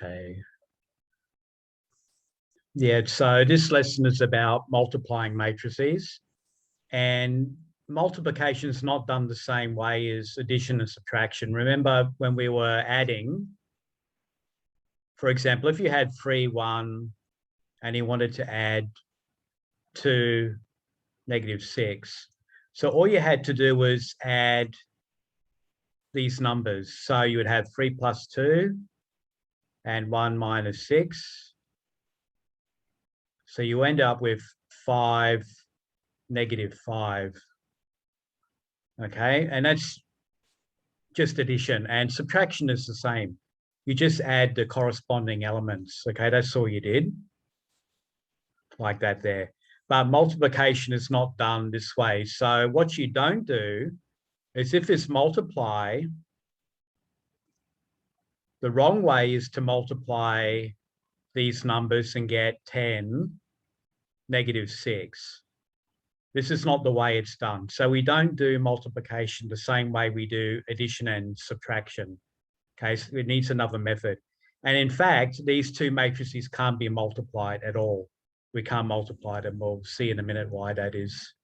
Okay. Yeah, so this lesson is about multiplying matrices, and multiplication is not done the same way as addition and subtraction. Remember when we were adding, for example, if you had 3, 1, and you wanted to add 2, -6. So all you had to do was add these numbers. So you would have 3 plus 2 and 1 minus 6. So you end up with 5, -5. Okay, and that's just addition, and subtraction is the same. You just add the corresponding elements. Okay, that's all you did, like that there. But multiplication is not done this way. So what you don't do is, if it's multiply, the wrong way is to multiply these numbers and get 10, -6. This is not the way it's done. So we don't do multiplication the same way we do addition and subtraction. Okay, so it needs another method. And in fact, these two matrices can't be multiplied at all. We can't multiply them. We'll see in a minute why that is.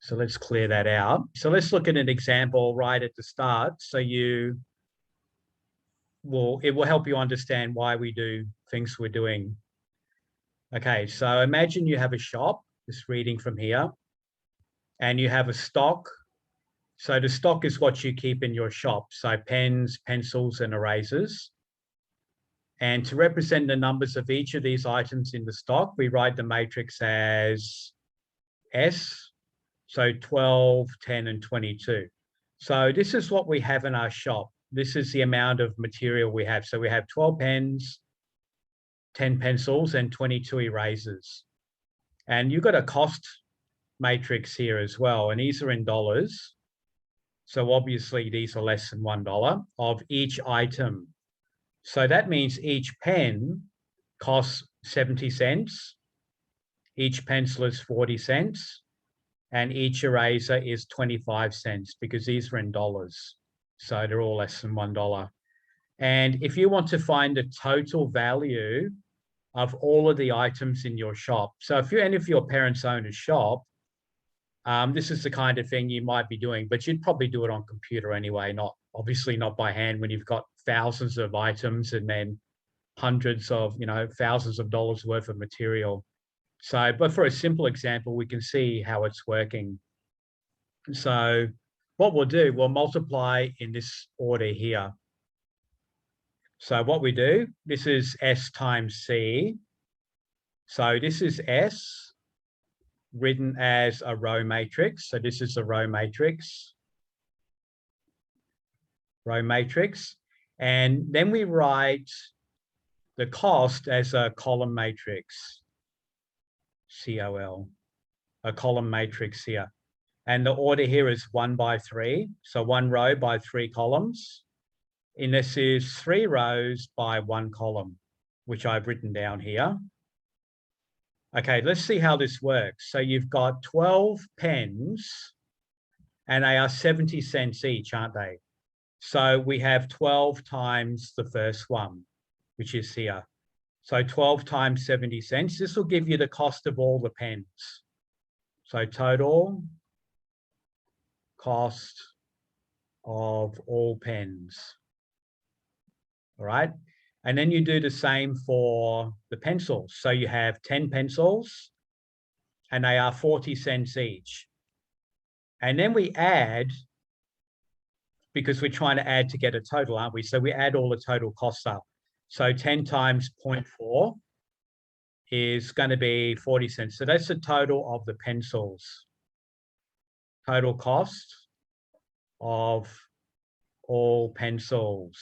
So let's clear that out. So let's look at an example right at the start. So it will help you understand why we do things we're doing. Okay, so imagine you have a shop, just reading from here, and you have a stock. So the stock is what you keep in your shop. So pens, pencils, and erasers. And to represent the numbers of each of these items in the stock, we write the matrix as S. So 12, 10, and 22. So this is what we have in our shop. This is the amount of material we have. So we have 12 pens, 10 pencils, and 22 erasers. And you've got a cost matrix here as well. And these are in dollars. So obviously these are less than $1 of each item. So that means each pen costs 70 cents. Each pencil is 40 cents. And each eraser is 25 cents, because these are in dollars. So they're all less than $1. And if you want to find the total value of all of the items in your shop, so if any of your parents own a shop, this is the kind of thing you might be doing, but you'd probably do it on computer anyway, obviously not by hand, when you've got thousands of items and then hundreds of, thousands of dollars worth of material. So, but for a simple example, we can see how it's working. So what we'll do, we'll multiply in this order here. So what we do, this is S times C. So this is S written as a row matrix. So this is a row matrix. And then we write the cost as a column matrix. COL, a column matrix here. And the order here is 1 by 3. So 1 row by 3 columns. And this is 3 rows by 1 column, which I've written down here. Okay, let's see how this works. So you've got 12 pens, and they are 70 cents each, aren't they? So we have 12 times the first one, which is here. So 12 times 70 cents. This will give you the cost of all the pens. So total cost of all pens. All right. And then you do the same for the pencils. So you have 10 pencils, and they are 40 cents each. And then we add, because we're trying to add to get a total, aren't we? So we add all the total costs up. So 10 times 0.4 is going to be 40 cents. So that's the total of the pencils. Total cost of all pencils.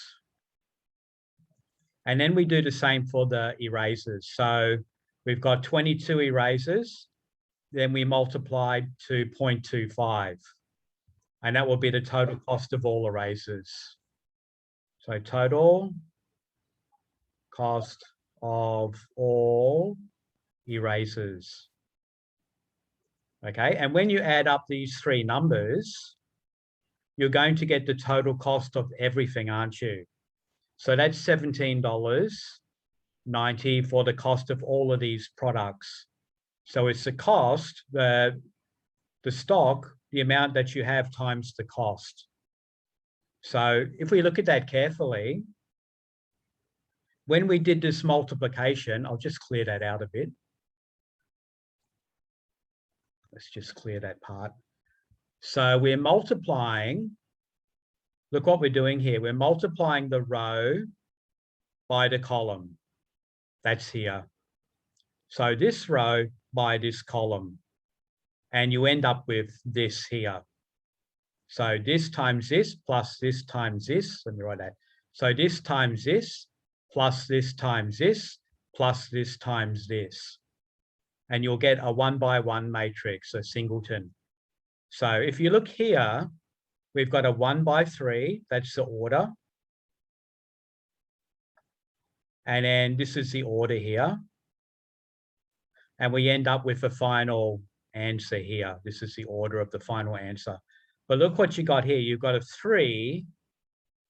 And then we do the same for the erasers. So we've got 22 erasers. Then we multiply to 0.25. And that will be the total cost of all erasers. So total cost of all erasers. Okay, and when you add up these 3 numbers, you're going to get the total cost of everything, aren't you? So that's $17.90 for the cost of all of these products. So it's the cost, the stock, the amount that you have times the cost. So if we look at that carefully, when we did this multiplication, I'll just clear that out a bit. Let's just clear that part. So we're multiplying, look what we're doing here. We're multiplying the row by the column. That's here. So this row by this column. And you end up with this here. So this times this plus this times this. Let me write that. So this times this plus this times this plus this times this. And you'll get a 1-by-1 matrix, a singleton. So if you look here, we've got a 1-by-3, that's the order. And then this is the order here. And we end up with a final answer here. This is the order of the final answer. But look what you got here. You've got a 3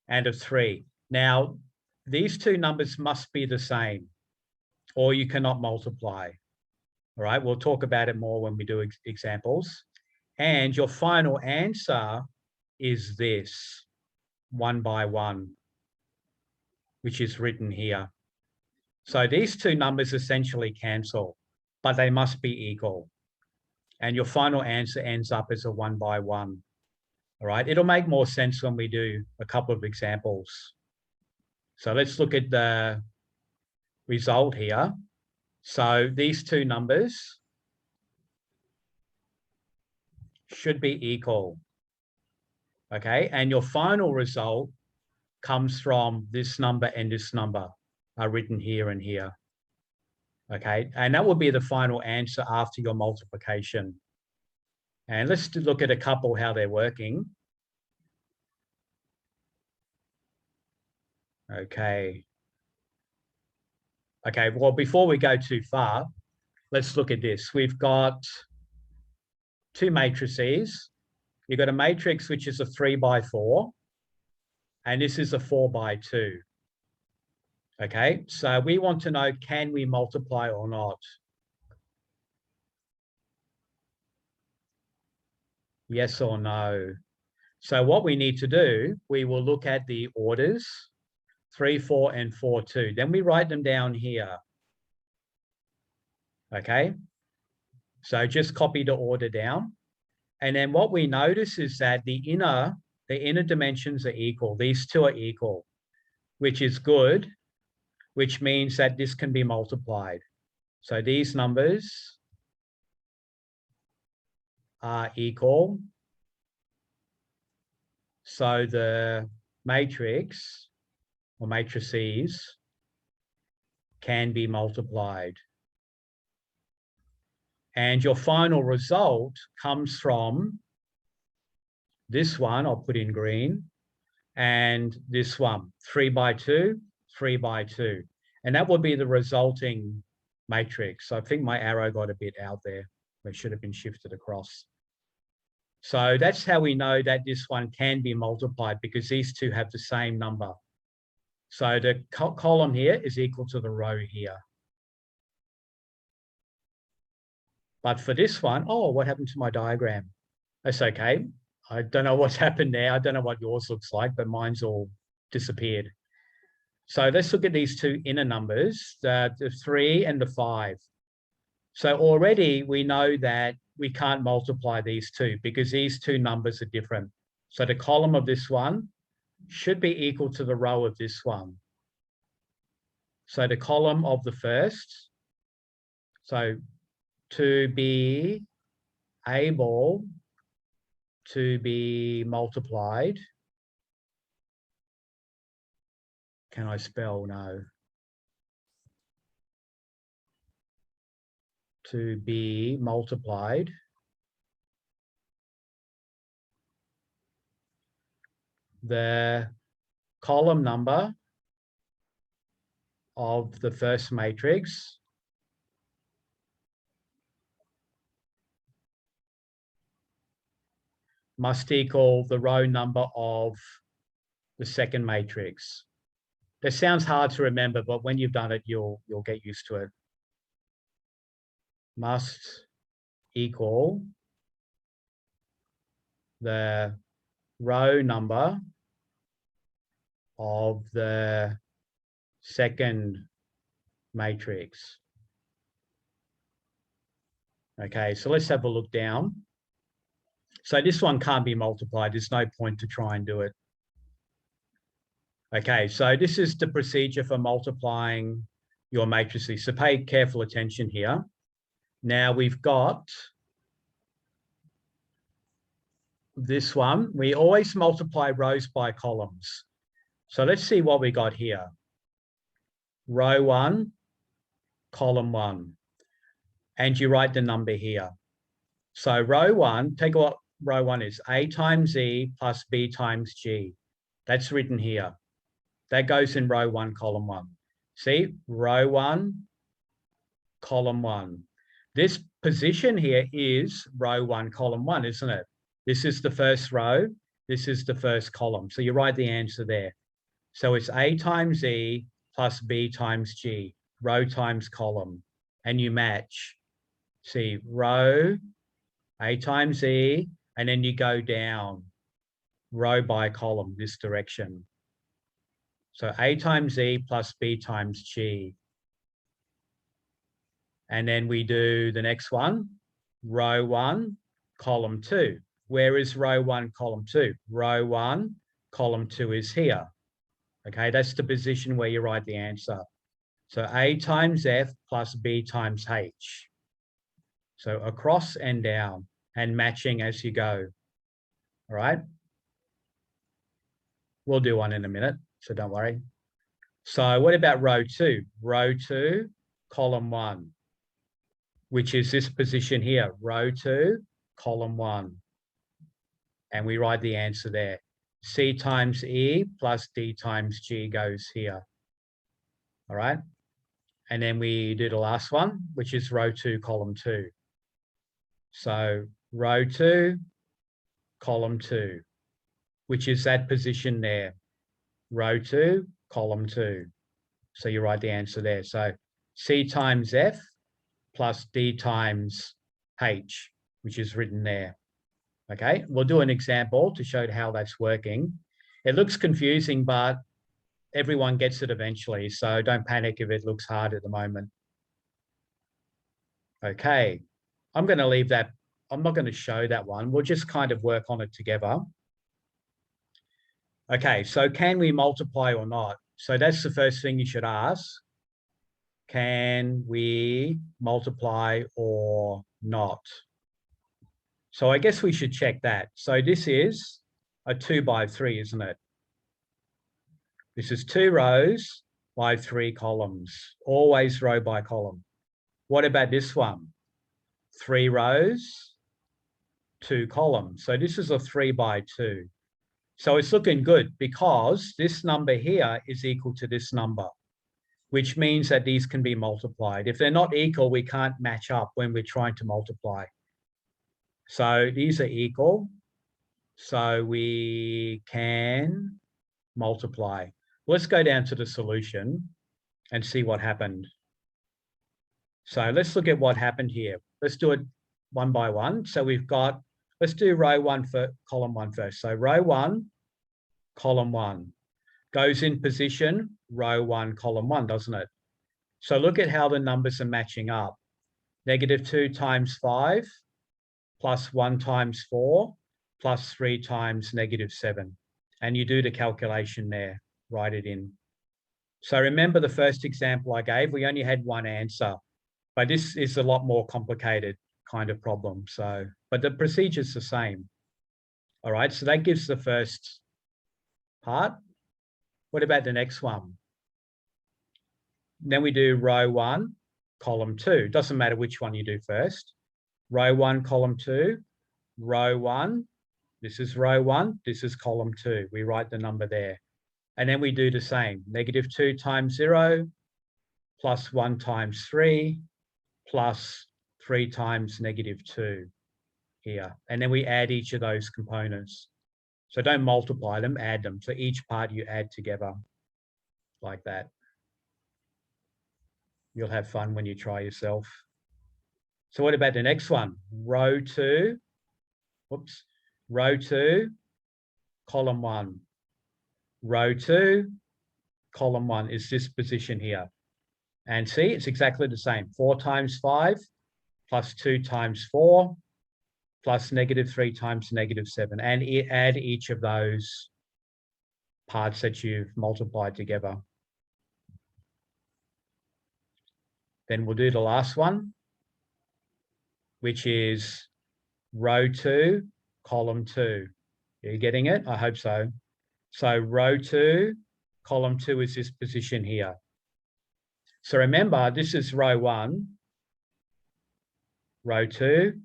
and a 3. Now, these two numbers must be the same, or you cannot multiply. All right, we'll talk about it more when we do examples. And your final answer is this, 1-by-1, which is written here. So these two numbers essentially cancel, but they must be equal. And your final answer ends up as a 1-by-1. All right, it'll make more sense when we do a couple of examples. So let's look at the result here. So these two numbers should be equal. Okay, and your final result comes from this number and this number are written here and here. Okay, and that will be the final answer after your multiplication. And let's look at a couple, how they're working. Okay. Okay, well, before we go too far, let's look at this. We've got two matrices. You've got a matrix which is a 3-by-4, and this is a 4-by-2. Okay, so we want to know, can we multiply or not? Yes or no? So what we need to do, we will look at the orders, 3, 4, and 4, 2. Then we write them down here. Okay, so just copy the order down. And then what we notice is that the inner dimensions are equal. These two are equal, which is good, which means that this can be multiplied. So these numbers are equal. So the matrix or matrices can be multiplied. And your final result comes from this one, I'll put in green, and this one, 3-by-2, 3-by-2. And that will be the resulting matrix. I think my arrow got a bit out there. It should have been shifted across. So that's how we know that this one can be multiplied, because these two have the same number. So the column here is equal to the row here. But for this one, oh, what happened to my diagram? That's okay. I don't know what's happened there. I don't know what yours looks like, but mine's all disappeared. So let's look at these two inner numbers, the 3 and the 5. So already we know that we can't multiply these two because these two numbers are different. So the column of this one should be equal to the row of this one. So the column of the first, so to be able to be multiplied. Can I spell? No. To be multiplied. The column number of the first matrix must equal the row number of the second matrix. That sounds hard to remember, but when you've done it, you'll get used to it. Must equal the row number of the second matrix. Okay, so let's have a look down. So this one can't be multiplied. There's no point to try and do it. Okay, so this is the procedure for multiplying your matrices. So pay careful attention here. Now we've got this one. We always multiply rows by columns. So let's see what we got here. Row 1, column 1. And you write the number here. So row 1, take what row 1 is. A times E plus B times G. That's written here. That goes in row 1, column 1. See, row 1, column 1. This position here is row 1, column 1, isn't it? This is the first row. This is the first column. So you write the answer there. So it's A times E plus B times G, row times column. And you match. See, row, A times E, and then you go down, row by column, this direction. So A times E plus B times G. And then we do the next one, row 1, column 2. Where is row 1, column 2? Row 1, column 2 is here. Okay, that's the position where you write the answer. So A times F plus B times H. So across and down and matching as you go. All right. We'll do one in a minute, so don't worry. So what about row 2? Row 2, column 1, which is this position here, row 2, column 1. And we write the answer there. C times E plus D times G goes here. All right. And then we do the last one, which is row 2, column 2. So row 2, column 2, which is that position there. Row 2, column 2. So you write the answer there. So C times F plus D times H, which is written there. Okay, we'll do an example to show how that's working. It looks confusing, but everyone gets it eventually. So don't panic if it looks hard at the moment. Okay, I'm going to leave that. I'm not going to show that one. We'll just kind of work on it together. Okay, so can we multiply or not? So that's the first thing you should ask. Can we multiply or not? So I guess we should check that. So this is a 2 by 3, isn't it? This is 2 rows by 3 columns, always row by column. What about this one? 3 rows, 2 columns. So this is a 3 by 2. So it's looking good because this number here is equal to this number, which means that these can be multiplied. If they're not equal, we can't match up when we're trying to multiply. So these are equal. So we can multiply. Let's go down to the solution and see what happened. So let's look at what happened here. Let's do it one by one. So we've got, let's do row 1 for column 1 first. So row 1, column 1 goes in position, row 1, column 1, doesn't it? So look at how the numbers are matching up. -2 times 5 plus 1 times 4 plus 3 times -7. And you do the calculation there, write it in. So remember the first example I gave, we only had one answer, but this is a lot more complicated kind of problem. So, but the procedure's the same. All right, so that gives the first part. What about the next one? Then we do row 1, column 2. Doesn't matter which one you do first. Row 1, column 2, row 1. This is row 1, this is column 2. We write the number there. And then we do the same. -2 times 0 plus 1 times 3 plus 3 times -2 here. And then we add each of those components. So don't multiply them, add them. So each part you add together. like that. You'll have fun when you try yourself. So what about the next one? Row 2, whoops, row 2, column 1. Row 2, column 1 is this position here. And see, it's exactly the same. 4 times 5 plus 2 times 4 plus -3 times -7. And add each of those parts that you've multiplied together. Then we'll do the last one, which is row 2, column 2. Are you getting it? I hope so. So row 2, column 2 is this position here. So remember, this is row 1, row 2,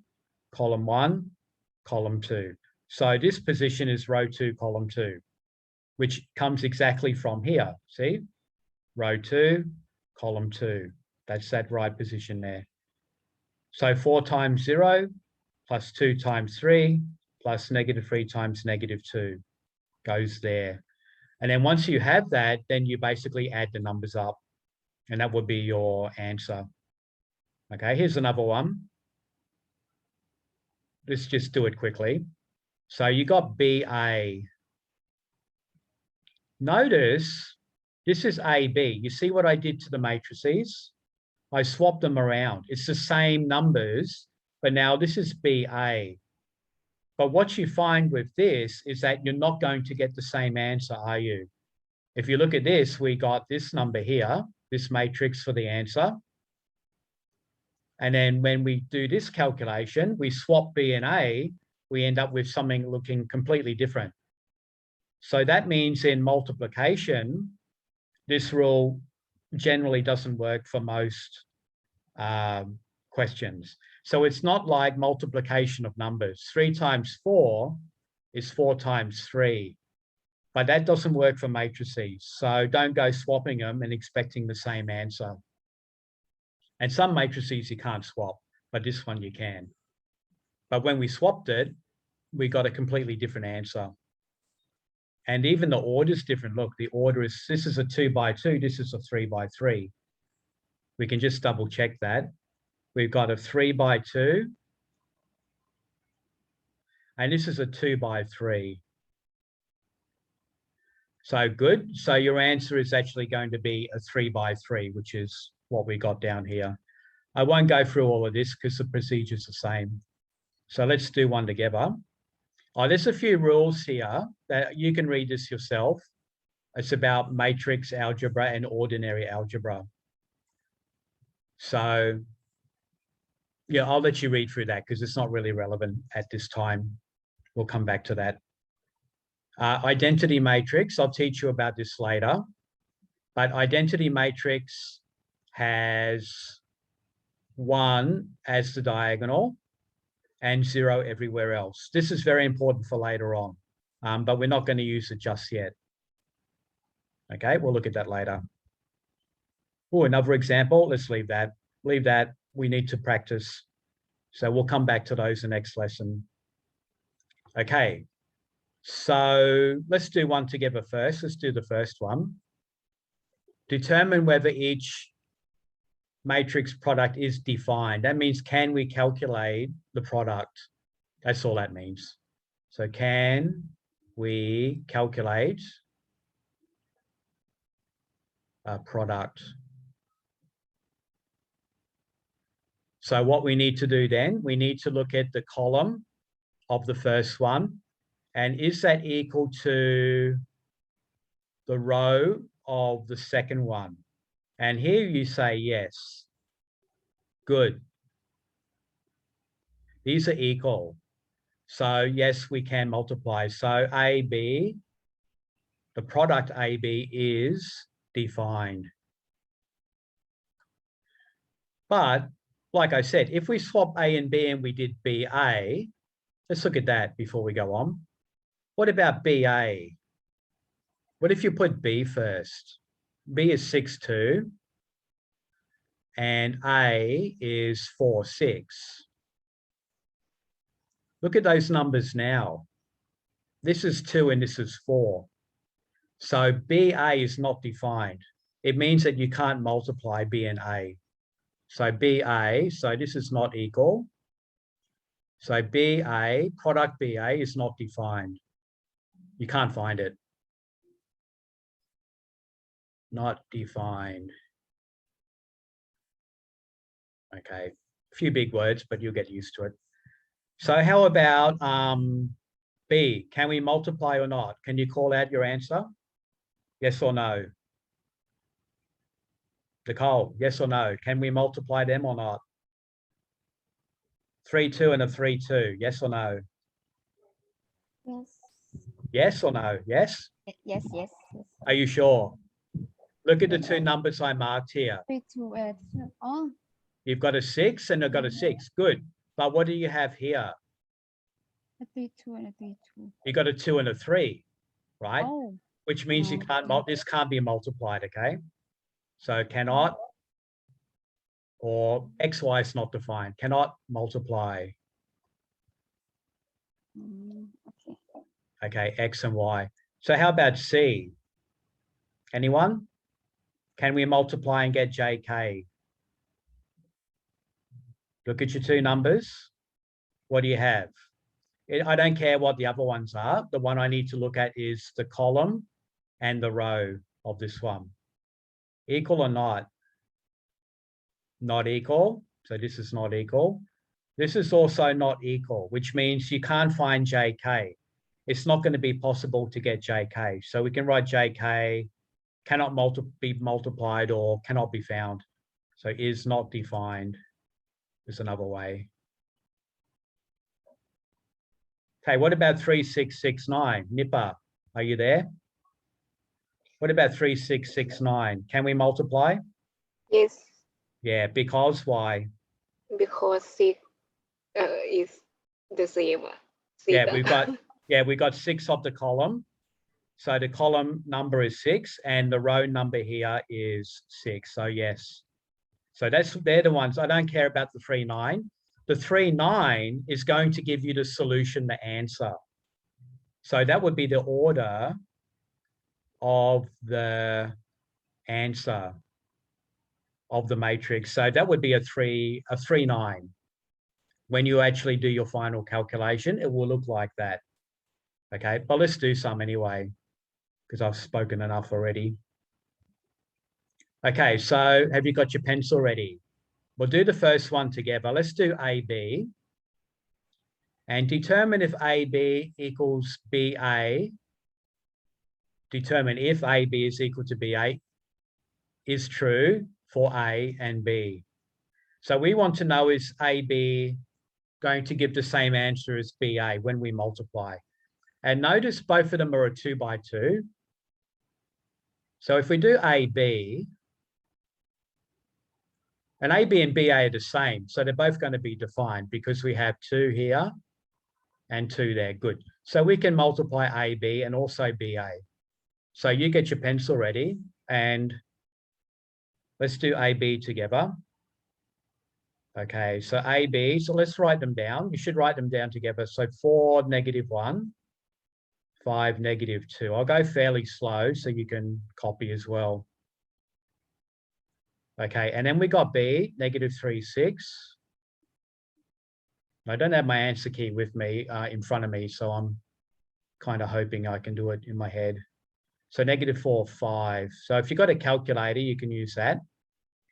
column 1, column 2. So this position is row 2, column 2, which comes exactly from here. See? Row 2, column 2. That's that right position there. So 4 times 0 plus 2 times 3 plus -3 times -2 goes there. And then once you have that, then you basically add the numbers up, and that would be your answer. Okay, here's another one. Let's just do it quickly. So you got BA. Notice this is AB. You see what I did to the matrices? I swapped them around. It's the same numbers, but now this is BA. But what you find with this is that you're not going to get the same answer, are you? If you look at this, we got this number here, this matrix for the answer. And then when we do this calculation, we swap B and A, we end up with something looking completely different. So that means in multiplication, this rule generally doesn't work for most questions. So it's not like multiplication of numbers. 3 times 4 is 4 times 3. But that doesn't work for matrices. So don't go swapping them and expecting the same answer. And some matrices you can't swap, but this one you can. But when we swapped it, we got a completely different answer. And even the order is different. Look, the order is, this is a 2 by 2, this is a 3 by 3. We can just double check that. We've got a 3 by 2. And this is a 2 by 3. So good. So your answer is actually going to be a 3 by 3, which is what we got down here. I won't go through all of this because the procedure's the same. So let's do one together. Oh, there's a few rules here that you can read this yourself. It's about matrix algebra and ordinary algebra. So yeah, I'll let you read through that because it's not really relevant at this time. We'll come back to that. Identity matrix, I'll teach you about this later. But identity matrix has 1 as the diagonal and 0 everywhere else. This is very important for later on, but we're not going to use it just yet. Okay, we'll look at that later. Oh, another example. Let's leave that. Leave that. We need to practice. So we'll come back to those in the next lesson. Okay, so let's do one together first. Let's do the first one. Determine whether each matrix product is defined. That means, can we calculate the product? That's all that means. So can we calculate a product? So what we need to do then, we need to look at the column of the first one. And is that equal to the row of the second one? And here you say yes. Good. These are equal. So yes, we can multiply. So AB, the product AB is defined. But like I said, if we swap A and B and we did BA, let's look at that before we go on. What about BA? What if you put B first? B is 6, 2. And A is 4, 6. Look at those numbers now. This is 2 and this is 4. So BA is not defined. It means that you can't multiply B and A. So BA, so this is not equal. So BA, product BA is not defined. You can't find it. Not defined. Okay, a few big words, but you'll get used to it. So how about B? Can we multiply or not? Can you call out your answer? Yes or no? Nicole, yes or no? Can we multiply them or not? 3, 2 and a 3, 2. Yes or no? Yes. Yes or no? Yes? Yes, yes, yes. Are you sure? Look at the two numbers I marked here. 3, 2, 8. Oh, You've got a 6 and you've got a 6. Good. But what do you have here? a 3, 2, and a 3, 2. You got a 2 and a 3, right? Oh, Which means you no. can't, this can't be multiplied, okay? So cannot, or XY is not defined, cannot multiply, Okay. okay, X and Y. So how about C? Anyone? Can we multiply and get JK? Look at your two numbers. What do you have? I don't care what the other ones are. The one I need to look at is the column and the row of this one. Equal or not? Not equal. So this is not equal. This is also not equal, which means you can't find JK. It's not going to be possible to get JK. So we can write JK, cannot be multiplied or cannot be found. So is not defined is another way. Okay, what about 3669? Nipper, are you there? What about 3669? Can we multiply? Yes, Yeah, because why? because 6 is the same. Yeah, we've got 6 of the column. So the column number is 6 and the row number here is 6. So yes. So they're the ones. I don't care about the 3, 9. The 3, 9 is going to give you the solution, the answer. So that would be the order of the answer of the matrix. So that would be a 3, 9. When you actually do your final calculation, it will look like that. Okay, but let's do some anyway, because I've spoken enough already. Okay, so have you got your pencil ready? We'll do the first one together. Let's do AB and determine if AB equals BA. Determine if AB is equal to BA is true for A and B. So we want to know, is AB going to give the same answer as BA when we multiply? And notice both of them are a 2 by 2. So if we do AB, and AB and BA are the same, so they're both going to be defined because we have 2 here and 2 there. Good. So we can multiply AB and also BA. So you get your pencil ready and let's do AB together. Okay, so AB, so let's write them down. You should write them down together. So 4, -1, 5, -2. I'll go fairly slow so you can copy as well. Okay, and then we got B, -3, 6. I don't have my answer key with me in front of me, so I'm kind of hoping I can do it in my head. So -4, 5. So if you've got a calculator, you can use that.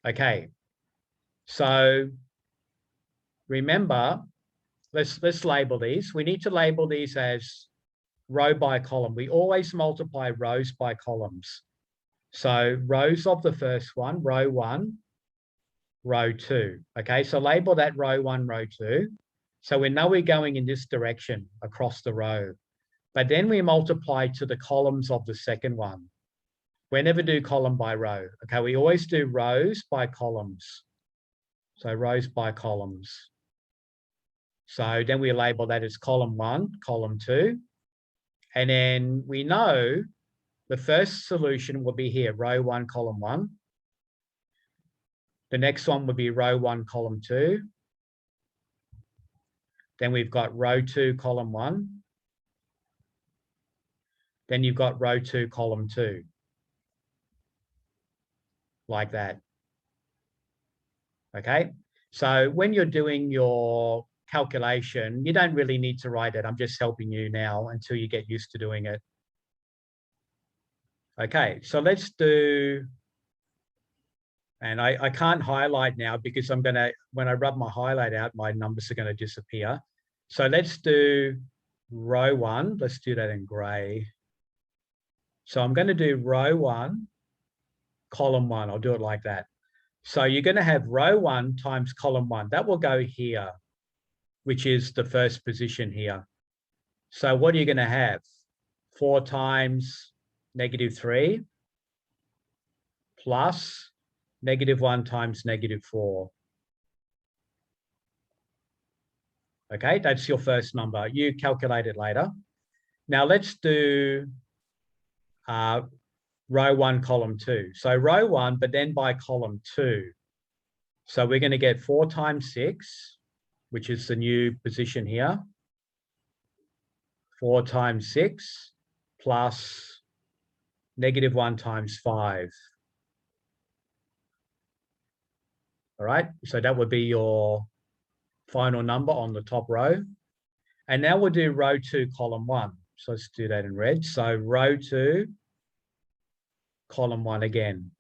Okay, so remember, let's label these. We need to label these as row by column. We always multiply rows by columns. So rows of the first one, row 1, row 2. Okay, so label that row 1, row 2. So we know we're going in this direction across the row. But then we multiply to the columns of the second one. We never do column by row. Okay, we always do rows by columns. So rows by columns. So then we label that as column 1, column 2. And then we know the first solution will be here, row 1, column 1. The next one would be row 1, column 2. Then we've got row 2, column 1. then you've got row 2, column 2. Like that. Okay. So when you're doing your calculation, you don't really need to write it. I'm just helping you now until you get used to doing it. Okay, so let's do, and I can't highlight now because I'm gonna, when I rub my highlight out, my numbers are gonna disappear. So let's do row 1. Let's do that in gray. So I'm gonna do row 1, column 1. I'll do it like that. So you're gonna have row 1 times column 1. That will go here, which is the first position here. So what are you gonna have? 4 times -3 plus -1 times -4. Okay, that's your first number. You calculate it later. Now let's do row 1, column 2. So row 1, but then by column 2. So we're going to get 4 times 6, which is the new position here. 4 times 6 plus -1 times 5. All right, so that would be your final number on the top row. And now we'll do row 2, column 1. So let's do that in red. So row 2, column 1 again.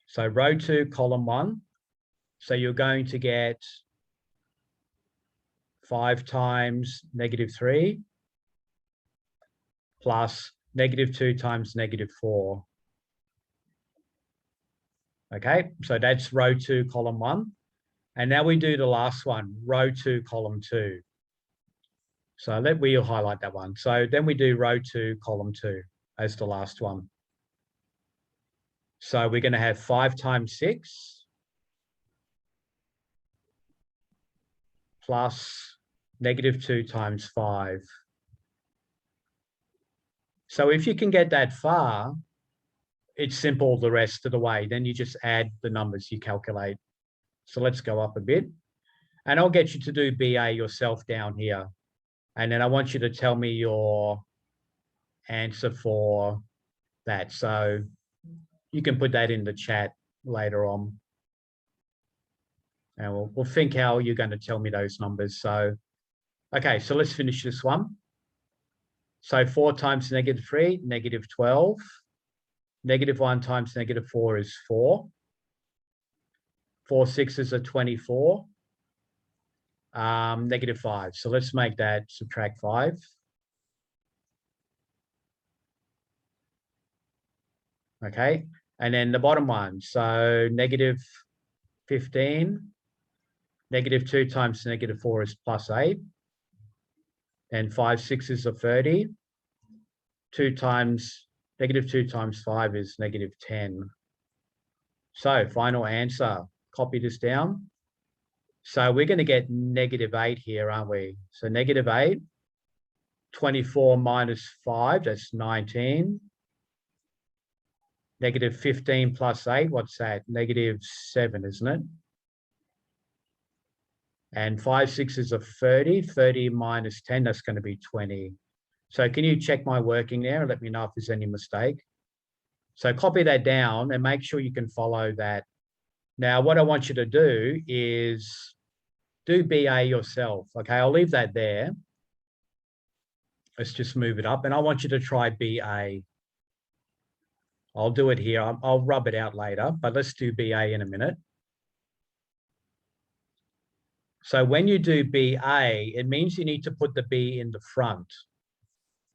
So row 2, column 1. So you're going to get 5 times -3 plus -2 times -4. Okay, so that's row 2, column 1. And now we do the last one, row 2, column 2. So we'll highlight that one. So then we do row 2, column 2 as the last one. So we're going to have 5 times 6 plus -2 times 5. So if you can get that far, it's simple the rest of the way. Then you just add the numbers you calculate. So let's go up a bit. And I'll get you to do BA yourself down here. And then I want you to tell me your answer for that. So you can put that in the chat later on. And we'll think how you're going to tell me those numbers. So, okay, so let's finish this one. So 4 times -3, -12. -1 times -4 is 4. 4 6s are 24. -5. So let's make that subtract 5. Okay, and then the bottom one. So -15. -2 times -4 is +8. And 5 6s are 30. 2 times -2 times 5 is -10. So final answer, copy this down. So we're going to get -8 here, aren't we? So -8, 24 minus 5, that's 19. -15 plus 8, what's that? -7, isn't it? And 5 6s are 30. 30 minus 10, that's going to be 20. So can you check my working there and let me know if there's any mistake? So copy that down and make sure you can follow that. Now, what I want you to do is do BA yourself. Okay, I'll leave that there. Let's just move it up. And I want you to try BA. I'll do it here. I'll rub it out later, but let's do BA in a minute. So when you do BA, it means you need to put the B in the front.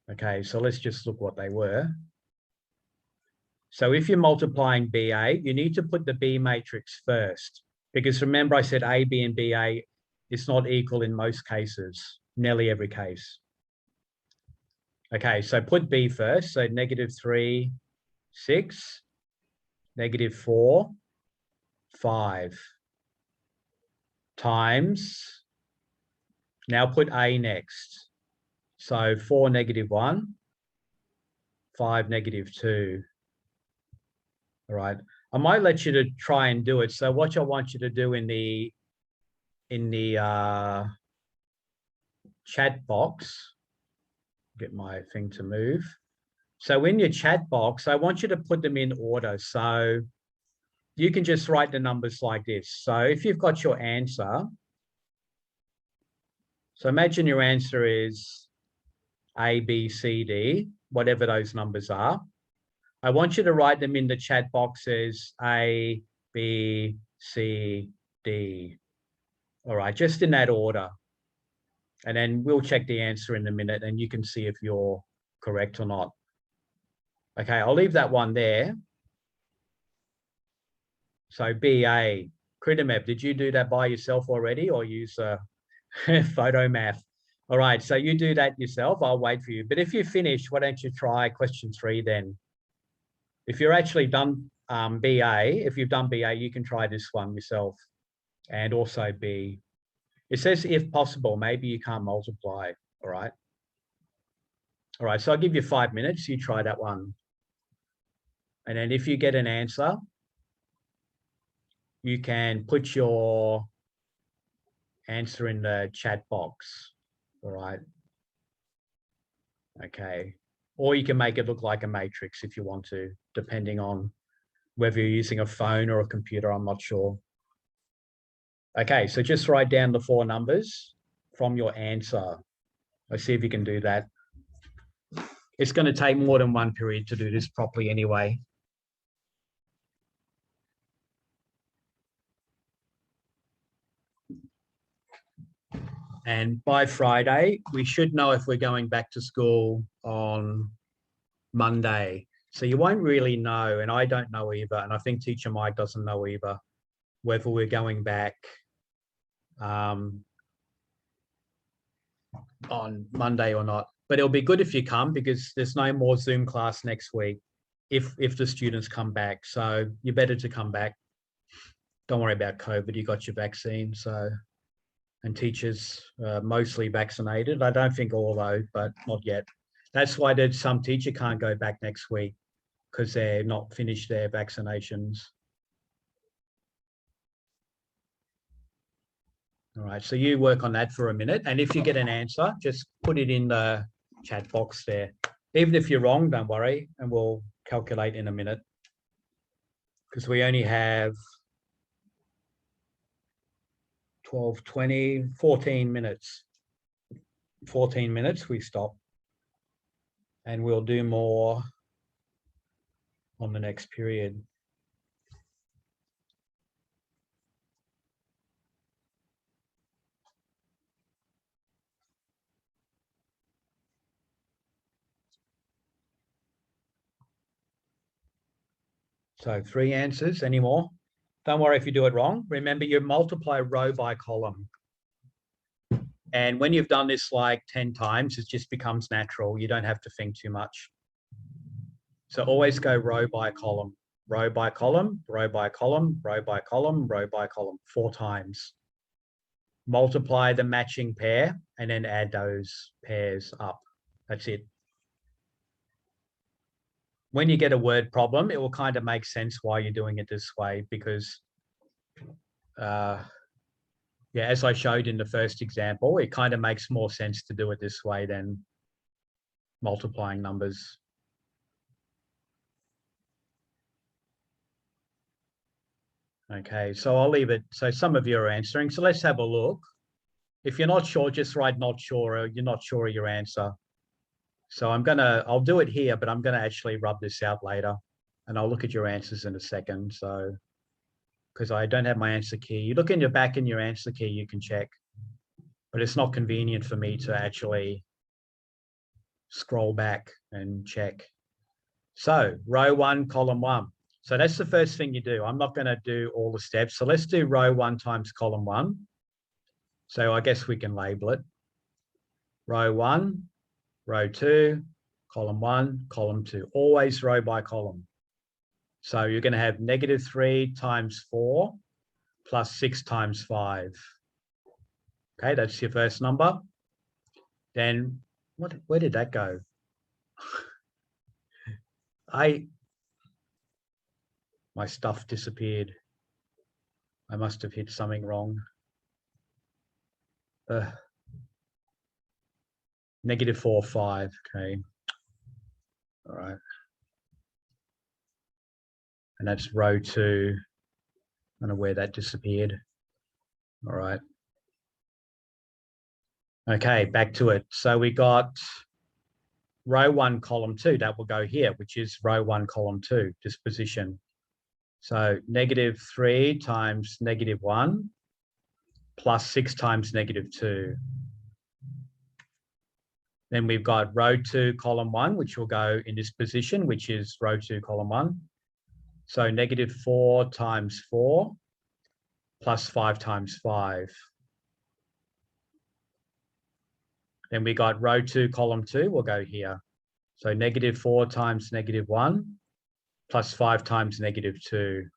Okay, so let's just look what they were. So if you're multiplying BA, you need to put the B matrix first, because remember I said A, B, and BA is not equal in most cases, nearly every case. Okay, so put B first. So -3, 6, -4, 5 times, now put A next. So 4 -1, 5 -2. All right, I might let you to try and do it. So what I want you to do in the chat box, get my thing to move. So in your chat box, I want you to put them in order. So you can just write the numbers like this. So if you've got your answer, so imagine your answer is A, B, C, D, whatever those numbers are. I want you to write them in the chat box as A, B, C, D. All right, just in that order. And then we'll check the answer in a minute and you can see if you're correct or not. Okay, I'll leave that one there. So BA, Critomap, did you do that by yourself already or use photo math? All right, so you do that yourself. I'll wait for you. But if you finish, why don't you try question 3 then? If you're actually done BA, if you've done BA, you can try this one yourself and also B. It says if possible, maybe you can't multiply, all right? All right, so I'll give you 5 minutes. You try that one. And then if you get an answer, you can put your answer in the chat box, all right? Okay, or you can make it look like a matrix if you want to, depending on whether you're using a phone or a computer, I'm not sure. Okay, so just write down the 4 numbers from your answer. Let's see if you can do that. It's going to take more than 1 period to do this properly anyway. And by Friday, we should know if we're going back to school on Monday. So you won't really know, and I don't know either, and I think Teacher Mike doesn't know either, whether we're going back on Monday or not. But it'll be good if you come because there's no more Zoom class next week if the students come back. So you're better to come back. Don't worry about COVID, you got your vaccine. So, and teachers mostly vaccinated. I don't think all though, but not yet. That's why there's some teacher can't go back next week because they're not finished their vaccinations. All right, so you work on that for a minute. And if you get an answer, just put it in the chat box there. Even if you're wrong, don't worry, and we'll calculate in a minute. Because we only have 12, 20, 14 minutes. 14 minutes, we stop. And we'll do more on the next period. So 3 answers, any more? Don't worry if you do it wrong. Remember, you multiply row by column. And when you've done this like 10 times, it just becomes natural. You don't have to think too much. So always go row by column, row by column, row by column, row by column, row by column, 4 times. Multiply the matching pair and then add those pairs up. That's it. When you get a word problem, it will kind of make sense why you're doing it this way because yeah, as I showed in the first example, it kind of makes more sense to do it this way than multiplying numbers. Okay, so I'll leave it. So some of you are answering. So let's have a look. If you're not sure, just write not sure or you're not sure of your answer. So I'll do it here, but I'm gonna actually rub this out later and I'll look at your answers in a second. So, because I don't have my answer key. You look in your back in your answer key, you can check, but it's not convenient for me to actually scroll back and check. So row 1, column 1. So that's the first thing you do. I'm not gonna do all the steps. So let's do row 1 times column 1. So I guess we can label it. Row 1, row 2, column 1, column 2, always row by column. So you're going to have -3 times 4 plus 6 times 5. Okay, that's your first number. Then where did that go? My stuff disappeared. I must have hit something wrong. -4, 5, okay. All right. And that's row 2. I don't know where that disappeared. All right. Okay, back to it. So we got row 1, column 2. That will go here, which is row 1, column 2, this position. So -3 times -1 plus 6 times -2. Then we've got row 2, column 1, which will go in this position, which is row 2, column 1. So -4 times 4 plus 5 times 5. Then we got row 2, column 2 will go here. So -4 times -1 plus 5 times -2.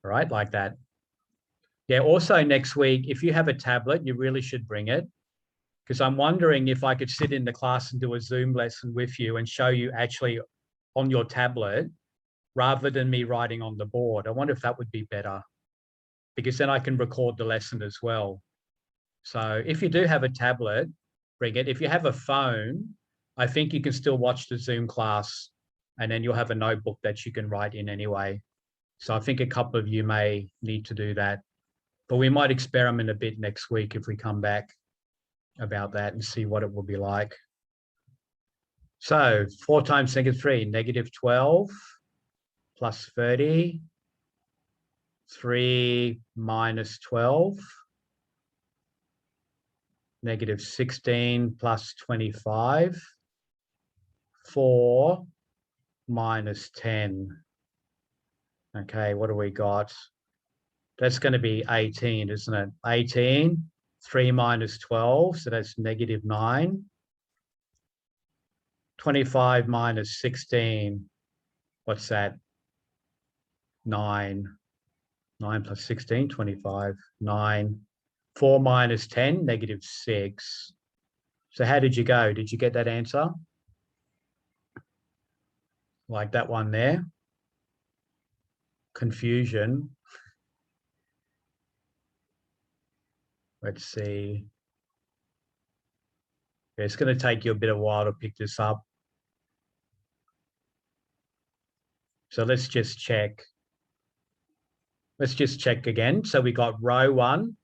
All right, like that. Yeah, also next week, if you have a tablet, you really should bring it, because I'm wondering if I could sit in the class and do a Zoom lesson with you and show you actually on your tablet rather than me writing on the board. I wonder if that would be better, because then I can record the lesson as well. So if you do have a tablet, bring it. If you have a phone, I think you can still watch the Zoom class, and then you'll have a notebook that you can write in anyway. So I think a couple of you may need to do that, but we might experiment a bit next week if we come back about that and see what it will be like. So 4 times -3, -12 plus 30, 3 minus 12, -16 plus 25, 4 minus 10. Okay, what do we got? That's going to be 18, isn't it? 18, 3 minus 12, so that's -9. 25 minus 16, what's that? 9. 9 plus 16, 25, 9. 4 minus 10, -6. So how did you go? Did you get that answer? Like that one there? Confusion. Let's see. It's going to take you a bit of a while to pick this up. So let's just check. Let's just check again. So we got row 1,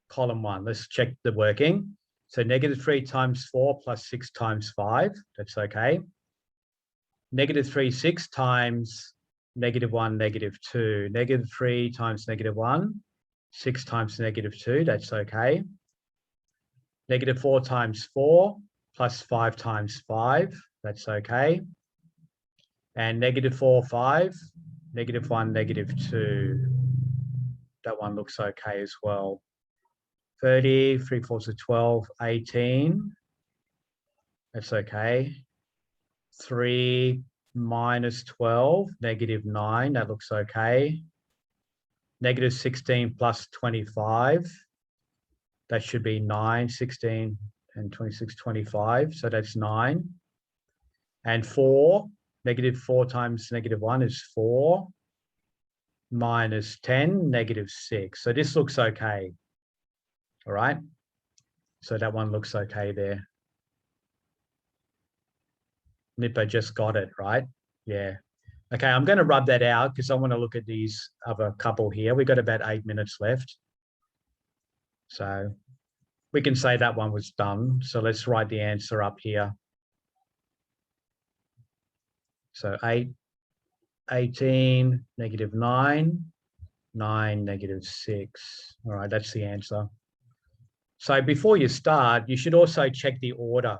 column 1. Let's check the working. So -3 times 4 plus 6 times 5. That's okay. -3, 6 times -1, -2. -3 times -1, 6 times -2. That's okay. -4 times 4 plus 5 times 5. That's okay. And -4, 5, -1, -2. That one looks okay as well. 30, 3/4 of 12, 18. That's okay. 3 minus 12, -9. That looks okay. -16 plus 25. That should be 9, 16, and 26, 25. So that's 9. And 4, -4 times -1 is 4. Minus 10, -6. So this looks okay. All right. So that one looks okay there. Nipper just got it, right? Yeah. Okay, I'm going to rub that out because I want to look at these other couple here. We've got about 8 minutes left. So we can say that one was done. So let's write the answer up here. So 8, 18, -9, 9, -6. All right, that's the answer. So before you start, you should also check the order.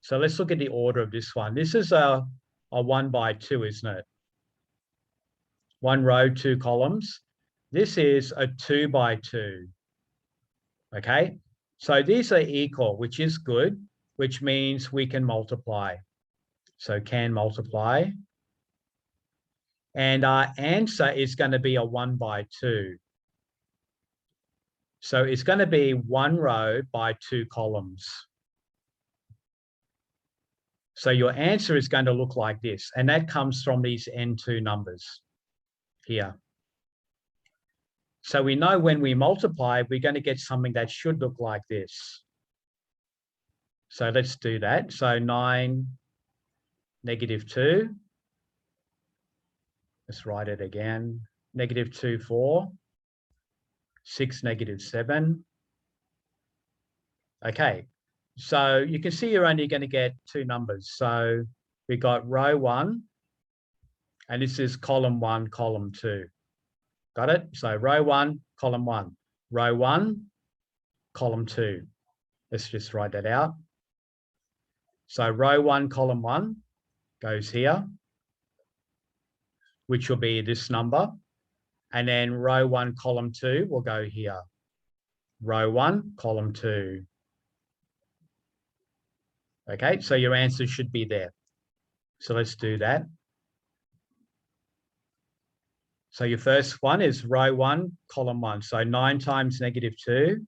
So let's look at the order of this one. This is a 1 by 2, isn't it? 1 row, 2 columns. This is a 2 by 2. Okay, so these are equal, which is good, which means we can multiply. So can multiply. And our answer is going to be a 1 by 2. So it's going to be 1 row by 2 columns. So your answer is going to look like this, and that comes from these N2 numbers here. So we know when we multiply, we're going to get something that should look like this. So let's do that. So 9, -2. Let's write it again. -2, 4. 6, -7. Okay. So you can see you're only going to get 2 numbers. So we got row 1, and this is column 1, column 2. Got it? So row 1, column 1. Row 1, column 2. Let's just write that out. So row 1, column 1 goes here, which will be this number. And then row 1, column 2 will go here. Row 1, column 2. Okay, so your answer should be there. So let's do that. So your first one is row 1, column 1. So 9 times -2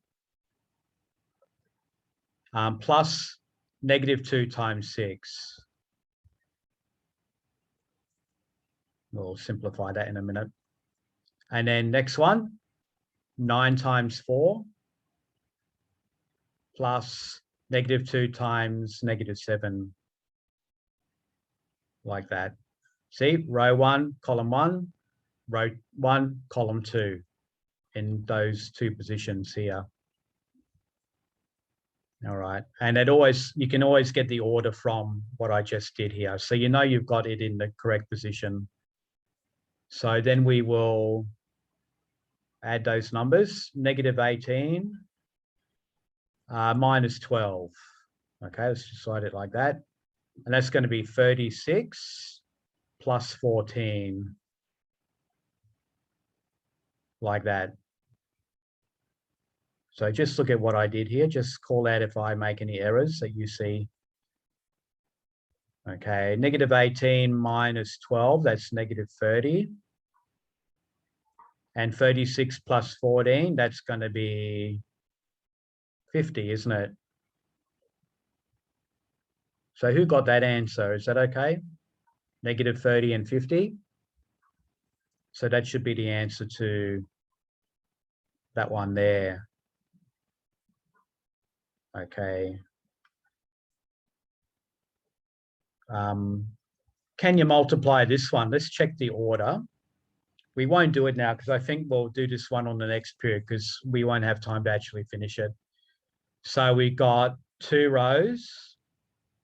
plus -2 times 6. We'll simplify that in a minute. And then next one, 9 times 4 plus -2 times -7. Like that. See, row 1, column 1, row 1, column 2 in those 2 positions here. All right. And you can always get the order from what I just did here. So you know you've got it in the correct position. So then we will add those numbers, -18 minus 12. Okay, let's just write it like that. And that's going to be 36 plus 14. Like that. So just look at what I did here. Just call out if I make any errors that you see. Okay, -18 minus 12, that's -30. And 36 plus 14, that's going to be 50, isn't it? So who got that answer? Is that okay? -30 and 50. So that should be the answer to that one there. Okay. Can you multiply this one? Let's check the order. We won't do it now because I think we'll do this one on the next period because we won't have time to actually finish it. So we got 2 rows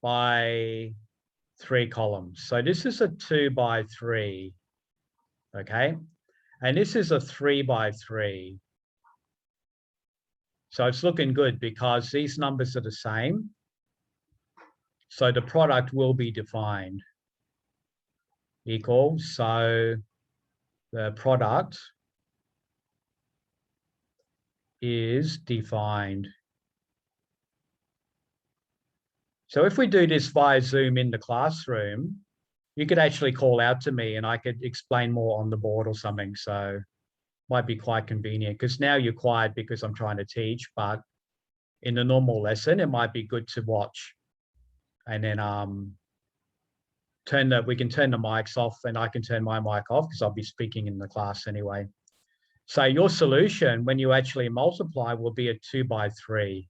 by 3 columns. So this is a 2 by 3, okay? And this is a 3 by 3. So it's looking good because these numbers are the same. So the product will be defined equals, so the product is defined. So if we do this via Zoom in the classroom, you could actually call out to me and I could explain more on the board or something. So might be quite convenient because now you're quiet because I'm trying to teach, but in the normal lesson, it might be good to watch. And then we can turn the mics off and I can turn my mic off because I'll be speaking in the class anyway. So your solution when you actually multiply will be a 2 by 3.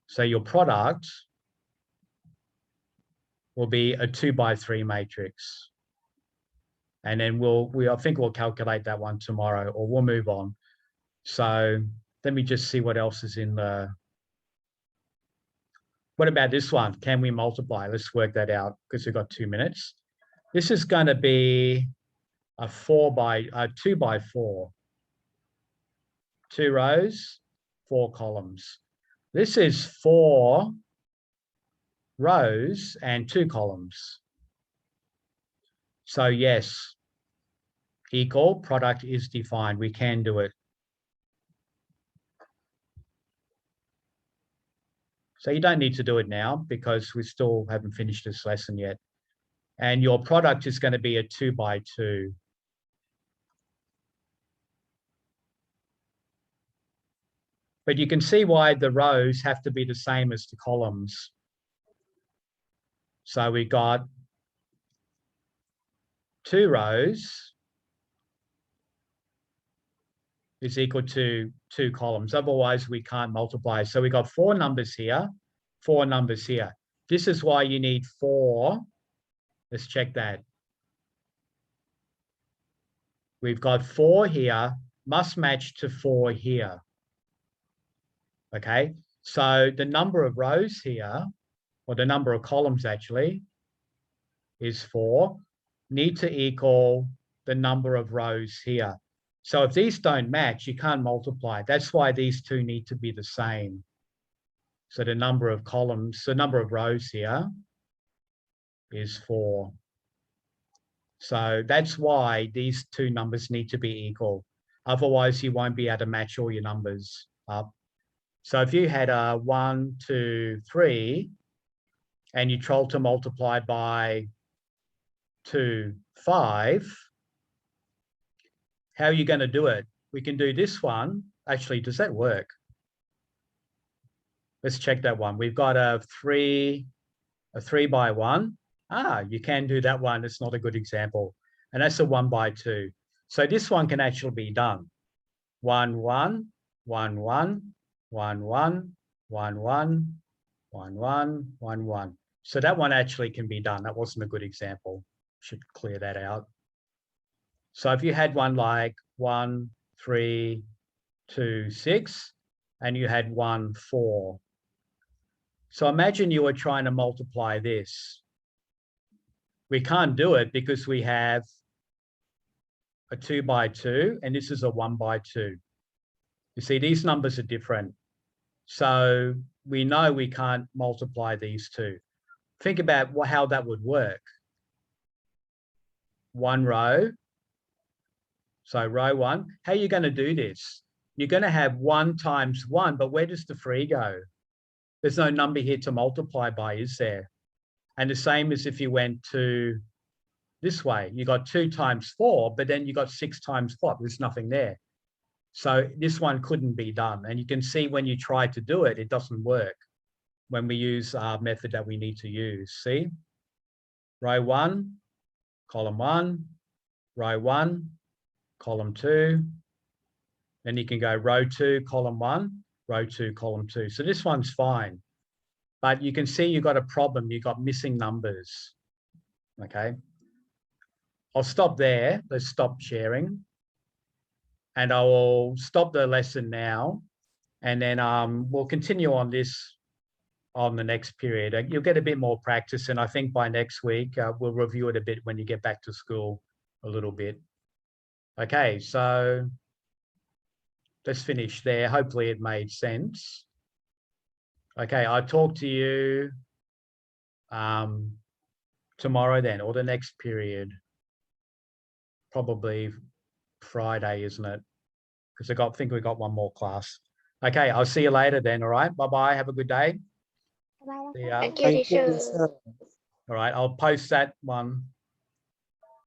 So your product will be a 2 by 3 matrix. And then I think we'll calculate that one tomorrow or we'll move on. So let me just see what else is in the, what about this one? Can we multiply? Let's work that out because we've got 2 minutes. This is going to be a 2 by 4. 2 rows, 4 columns. This is 4 rows and 2 columns. So yes, equal product is defined. We can do it. So you don't need to do it now because we still haven't finished this lesson yet. And your product is going to be a 2 by 2. But you can see why the rows have to be the same as the columns. So we got 2 rows is equal to 2 columns. Otherwise, we can't multiply. So we got 4 numbers here 4 numbers here. This is why you need 4. Let's check that. We've got 4 here, must match to 4 here. Okay, so the number of rows here, or the number of columns actually, is 4, need to equal the number of rows here. So if these don't match, you can't multiply. That's why these two need to be the same. So the number of columns, the number of rows here is 4. So that's why these two numbers need to be equal. Otherwise, you won't be able to match all your numbers up. So if you had a 1, 2, 3, and you tried to multiply by 2, 5, how are you going to do it? We can do this one. Actually, does that work? Let's check that one. We've got a 3 by 1. You can do that one. It's not a good example. And that's a 1 by 2. So this one can actually be done. 1, 1, 1, 1, 1, 1, 1, 1, 1, 1, 1, 1. So that one actually can be done. That wasn't a good example. Should clear that out. So if you had one like 1, 3, 2, 6, and you had 1, 4. So imagine you were trying to multiply this. We can't do it because we have a 2 by 2, and this is a 1 by 2. You see, these numbers are different. So we know we can't multiply these two. Think about how that would work. 1 row. So row 1, how are you going to do this? You're going to have 1 times 1, but where does the 3 go? There's no number here to multiply by, is there? And the same as if you went to this way, you got 2 times 4, but then you got 6 times 4, there's nothing there. So this one couldn't be done. And you can see when you try to do it, it doesn't work when we use our method that we need to use. See? Row 1, column 1, row 1, column 2. Then you can go row 2, column 1, row 2, column 2. So this one's fine. But you can see you've got a problem. You've got missing numbers. Okay. I'll stop there. Let's stop sharing. And I will stop the lesson now. And then we'll continue on this on the next period. You'll get a bit more practice. And I think by next week, we'll review it a bit when you get back to school a little bit. Okay, so let's finish there. Hopefully it made sense. Okay, I'll talk to you tomorrow then, or the next period. Probably Friday, isn't it? Because I think we got one more class. Okay, I'll see you later then, all right? Bye-bye, have a good day. Bye. See ya. Thank you, teacher. All right, I'll post that one.